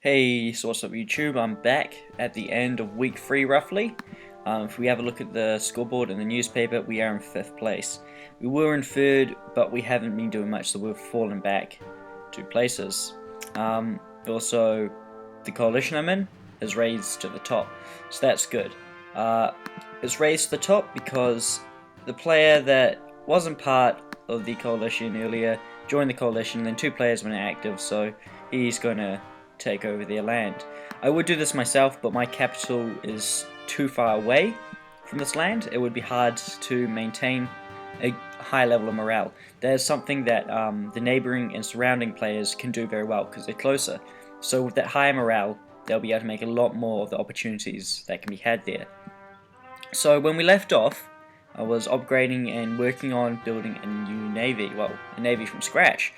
Hey, so what's up YouTube? I'm back at the end of week 3 roughly. If we have a look at the scoreboard in the newspaper, we are in 5th place. We were in 3rd, but we haven't been doing much, so we've fallen back 2 places. Also, the coalition I'm in is raised to the top, so that's good. It's raised to the top because the player that wasn't part of the coalition earlier joined the coalition, and then 2 players went inactive, so he's going to take over their land. I would do this myself, but my capital is too far away from this land. It would be hard to maintain a high level of morale. There's something that the neighboring and surrounding players can do very well because they're closer. So with that higher morale, they'll be able to make a lot more of the opportunities that can be had there. So when we left off, I was upgrading and working on building a new navy, well, a navy from scratch.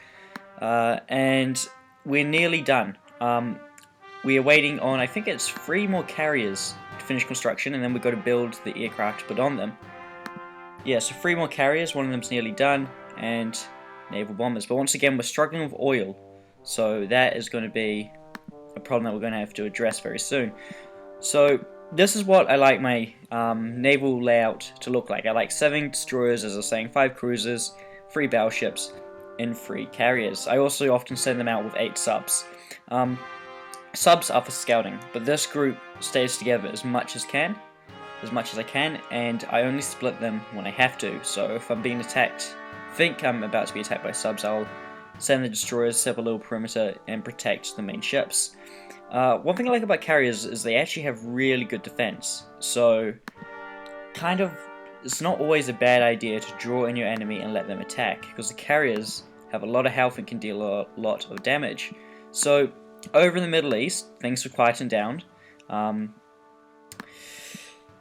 And we're nearly done. We are waiting on, I think it's 3 more carriers to finish construction, and then we've got to build the aircraft to put on them. Yeah, so 3 more carriers, one of them's nearly done, and naval bombers. But once again, we're struggling with oil, so that is going to be a problem that we're going to have to address very soon. So this is what I like my naval layout to look like. I like 7 destroyers, as I was saying, 5 cruisers, 3 battleships, and 3 carriers. I also often send them out with 8 subs. Subs are for scouting, but this group stays together as much as I can, and I only split them when I have to. So if I'm being attacked, think I'm about to be attacked by subs, I'll send the destroyers, set up a little perimeter, and protect the main ships. One thing I like about carriers is they actually have really good defense, so it's not always a bad idea to draw in your enemy and let them attack, because the carriers have a lot of health and can deal a lot of damage. So over in the Middle East, things have quietened down.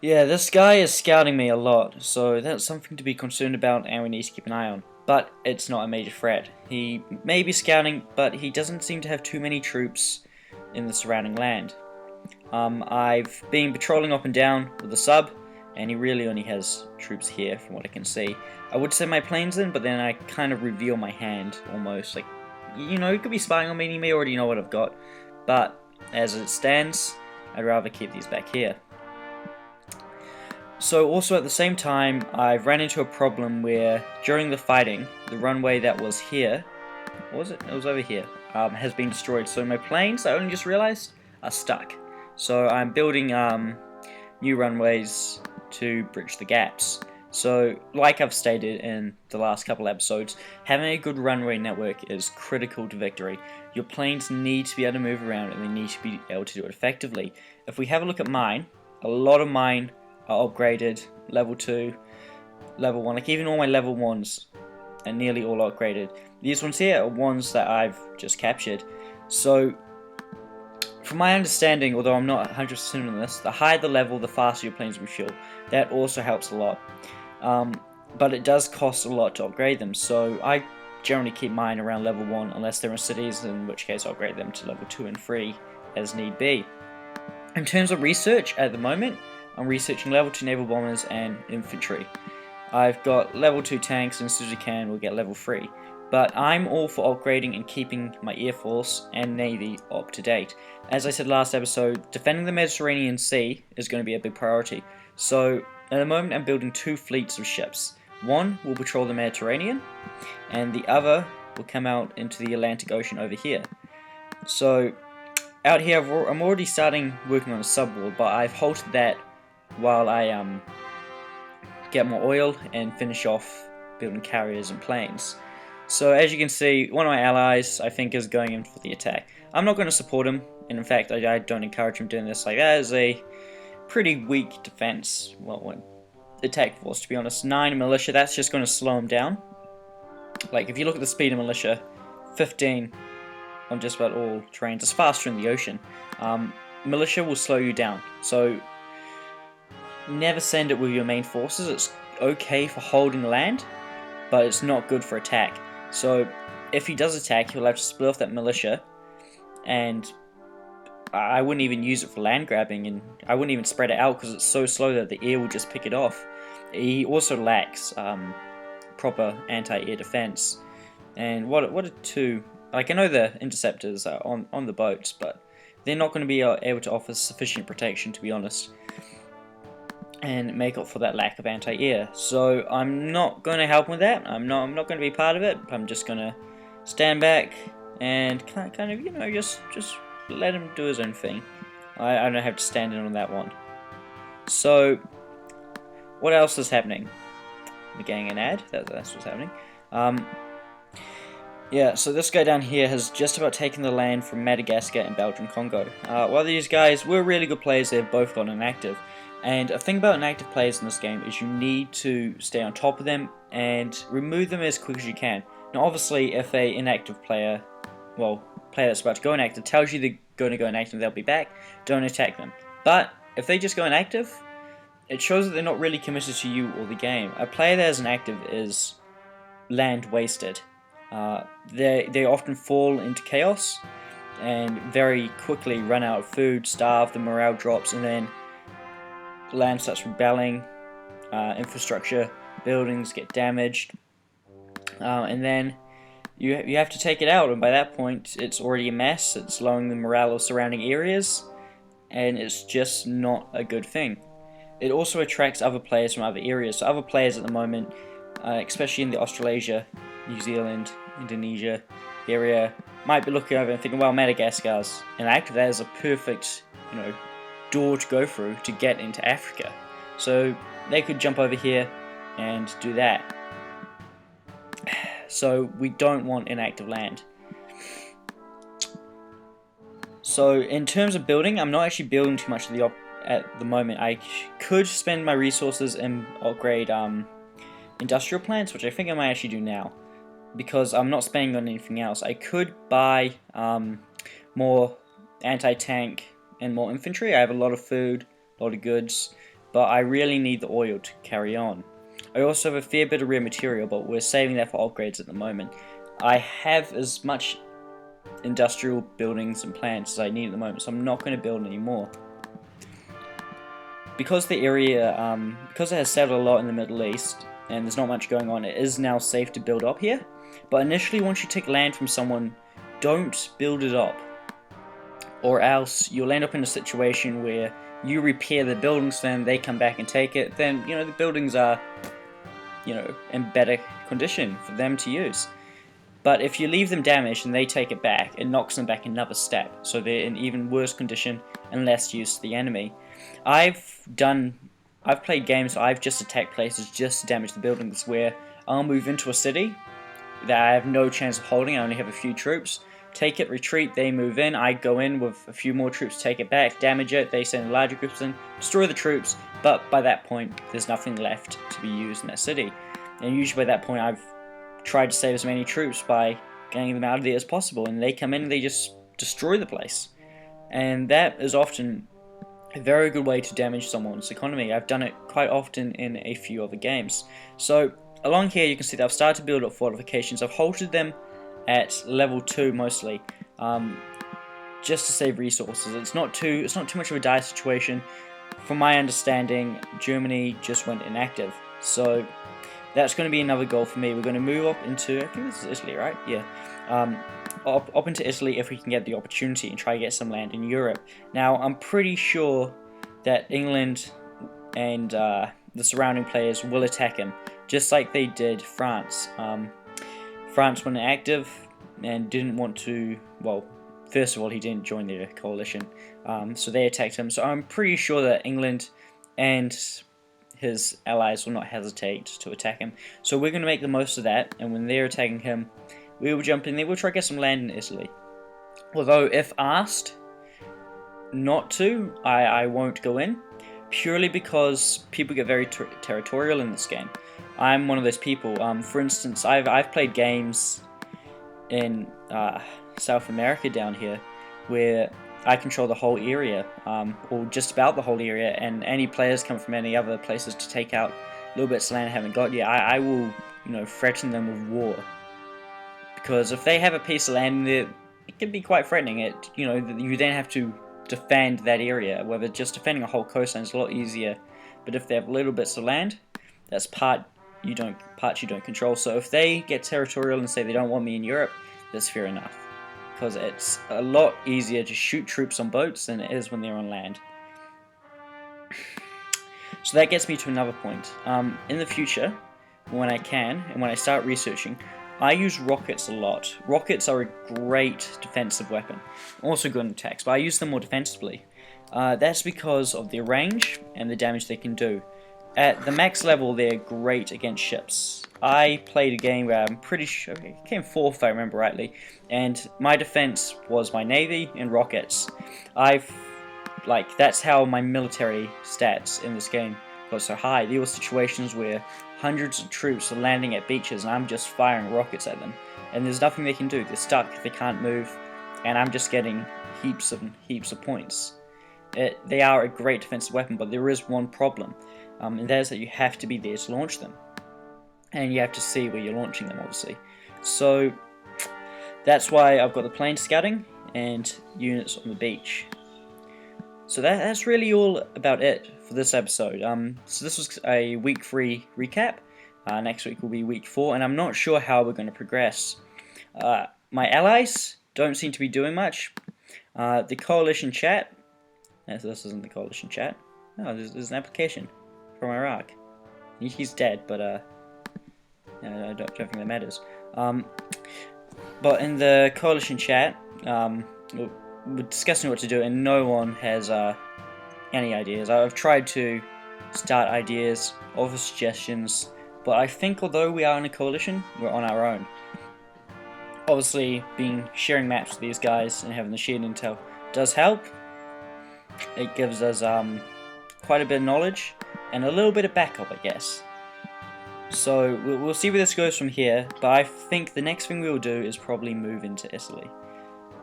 Yeah, this guy is scouting me a lot, so that's something to be concerned about and we need to keep an eye on. But it's not a major threat. He may be scouting, but he doesn't seem to have too many troops in the surrounding land. I've been patrolling up and down with the sub, and he really only has troops here from what I can see. I would send my planes in, but then I kind of reveal my hand almost, like, you know, he could be spying on me and he may already know what I've got, but as it stands, I'd rather keep these back here. So also at the same time, I've ran into a problem where during the fighting, the runway that was here, what was it? It was over here, has been destroyed. So my planes, I only just realized, are stuck. So I'm building new runways to bridge the gaps. So, like I've stated in the last couple episodes, having a good runway network is critical to victory. Your planes need to be able to move around and they need to be able to do it effectively. If we have a look at mine, a lot of mine are upgraded, level 2, level 1, like even all my level 1s are nearly all upgraded. These ones here are ones that I've just captured. So, from my understanding, although I'm not 100% on this, the higher the level, the faster your planes refuel. That also helps a lot. But it does cost a lot to upgrade them, so I generally keep mine around level 1 unless they're in cities, in which case I'll upgrade them to level 2 and 3 as need be. In terms of research, at the moment, I'm researching level 2 naval bombers and infantry. I've got level 2 tanks, and as soon as I can, we'll get level 3. But I'm all for upgrading and keeping my Air Force and Navy up to date. As I said last episode, defending the Mediterranean Sea is going to be a big priority. So at the moment I'm building 2 fleets of ships. One will patrol the Mediterranean, and the other will come out into the Atlantic Ocean over here. So out here I'm already starting working on a subwall, but I've halted that while I get more oil and finish off building carriers and planes. So as you can see, one of my allies I think is going in for the attack. I'm not going to support him, and in fact I don't encourage him doing this. Like, that is a pretty weak defense, well, attack force, to be honest. 9 militia, that's just going to slow him down. Like, if you look at the speed of militia, 15 on just about all terrains. It's faster in the ocean. Militia will slow you down, so never send it with your main forces. It's okay for holding land, but it's not good for attack. So if he does attack, he'll have to split off that militia, and I wouldn't even use it for land grabbing, and I wouldn't even spread it out because it's so slow that the air will just pick it off. He also lacks proper anti-air defense. And what are 2? Like, I know the interceptors are on the boats, but they're not going to be able to offer sufficient protection, to be honest, and make up for that lack of anti-air. So I'm not going to help with that. I'm not going to be part of it. I'm just going to stand back and kind of, you know, just let him do his own thing. I don't have to stand in on that one. So what else is happening? We're getting an ad. That's what's happening. Yeah, so this guy down here has just about taken the land from Madagascar and Belgian Congo. While these guys were really good players, they've both got inactive. And a thing about inactive players in this game is you need to stay on top of them and remove them as quick as you can. Now obviously if a inactive player, player that's about to go inactive tells you they're going to go inactive, they'll be back, don't attack them. But if they just go inactive, it shows that they're not really committed to you or the game. A player that is inactive is land wasted. They often fall into chaos and very quickly run out of food, starve, the morale drops, and then land starts rebelling, infrastructure, buildings get damaged, and then you have to take it out, and by that point it's already a mess, it's lowering the morale of surrounding areas, and it's just not a good thing. It also attracts other players from other areas, so other players at the moment, especially in the Australasia, New Zealand, Indonesia area, might be looking over and thinking, well, Madagascar's inactive, that is a perfect, you know, door to go through to get into Africa. So they could jump over here and do that. So we don't want inactive land. So in terms of building, I'm not actually building too much at the moment. I could spend my resources and upgrade industrial plants, which I think I might actually do now, because I'm not spending on anything else. I could buy more anti-tank and more infantry. I have a lot of food, a lot of goods, but I really need the oil to carry on. I also have a fair bit of rare material, but we're saving that for upgrades at the moment. I have as much industrial buildings and plants as I need at the moment, so I'm not going to build any more. Because the area, because it has settled a lot in the Middle East, and there's not much going on, it is now safe to build up here. But initially, once you take land from someone, don't build it up, or else you'll end up in a situation where you repair the buildings, then they come back and take it, then, you know, the buildings are, you know, in better condition for them to use. But if you leave them damaged and they take it back, it knocks them back another step, so they're in even worse condition and less use to the enemy. I've played games where I've just attacked places just to damage the buildings, where I'll move into a city that I have no chance of holding, I only have a few troops, take it, retreat, they move in, I go in with a few more troops, take it back, damage it, they send larger groups in, destroy the troops, but by that point there's nothing left to be used in that city. And usually by that point I've tried to save as many troops by getting them out of there as possible, and they come in and they just destroy the place. And that is often a very good way to damage someone's economy. I've done it quite often in a few other games. So along here you can see that I've started to build up fortifications. I've halted them at level 2 mostly, just to save resources. It's not too much of a dire situation. From my understanding, Germany just went inactive, so that's going to be another goal for me. We're going to move up into, I think this is Italy, right? Yeah. Up into Italy if we can get the opportunity, and try to get some land in Europe. Now, I'm pretty sure that England and the surrounding players will attack him, just like they did France. France went inactive and didn't want to, well, first of all, he didn't join the coalition, so they attacked him. So I'm pretty sure that England and his allies will not hesitate to attack him. So we're going to make the most of that, and when they're attacking him, we will jump in there. We'll try to get some land in Italy. Although, if asked not to, I won't go in, purely because people get very territorial in this game. I'm one of those people. For instance, I've played games in South America down here where I control the whole area, or just about the whole area, and any players come from any other places to take out little bits of land I haven't got yet, I will, you know, threaten them with war. Because if they have a piece of land there, it can be quite threatening. You know, you then have to defend that area. Whether just defending a whole coastline is a lot easier, but if they have little bits of land, that's parts you don't control. So if they get territorial and say they don't want me in Europe, that's fair enough. because it's a lot easier to shoot troops on boats than it is when they're on land. So that gets me to another point. In the future, when I can, and when I start researching, I use rockets a lot. Rockets are a great defensive weapon, also good in attacks, but I use them more defensively. That's because of their range and the damage they can do. At the max level, they're great against ships. I played a game where I'm pretty sure I came 4th if I remember rightly, and my defense was my navy and rockets. That's how my military stats in this game got so high. There were situations where hundreds of troops are landing at beaches and I'm just firing rockets at them, and there's nothing they can do. They're stuck, they can't move, and I'm just getting heaps of points. They are a great defensive weapon, but there is one problem, and that is that you have to be there to launch them, and you have to see where you're launching them, obviously. So that's why I've got the plane scouting and units on the beach. So that's really all about it for this episode. So this was a week 3 recap. Next week will be week 4, and I'm not sure how we're going to progress. My allies don't seem to be doing much. The coalition chat. This isn't the coalition chat. No, there's an application from Iraq. He's dead, but I don't think that matters. But in the coalition chat, we're discussing what to do, and no one has any ideas. I've tried to start ideas, offer suggestions, but I think although we are in a coalition, we're on our own. Obviously, sharing maps with these guys and having the shared intel does help. It gives us quite a bit of knowledge and a little bit of backup, I guess. So we'll see where this goes from here, but I think the next thing we'll do is probably move into Italy.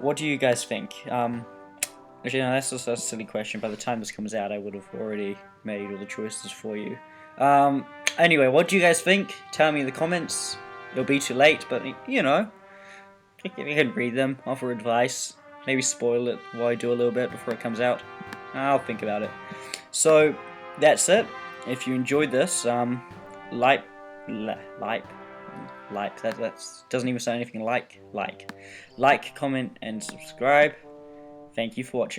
What do you guys think? Actually, no, that's just a silly question. By the time this comes out, I would have already made all the choices for you. Anyway, what do you guys think? Tell me in the comments. It'll be too late, but you know, you can read them, offer advice, maybe spoil it while I do a little bit before it comes out. I'll think about it. So that's it. If you enjoyed this, like, that doesn't even sound anything like, comment and subscribe. Thank you for watching.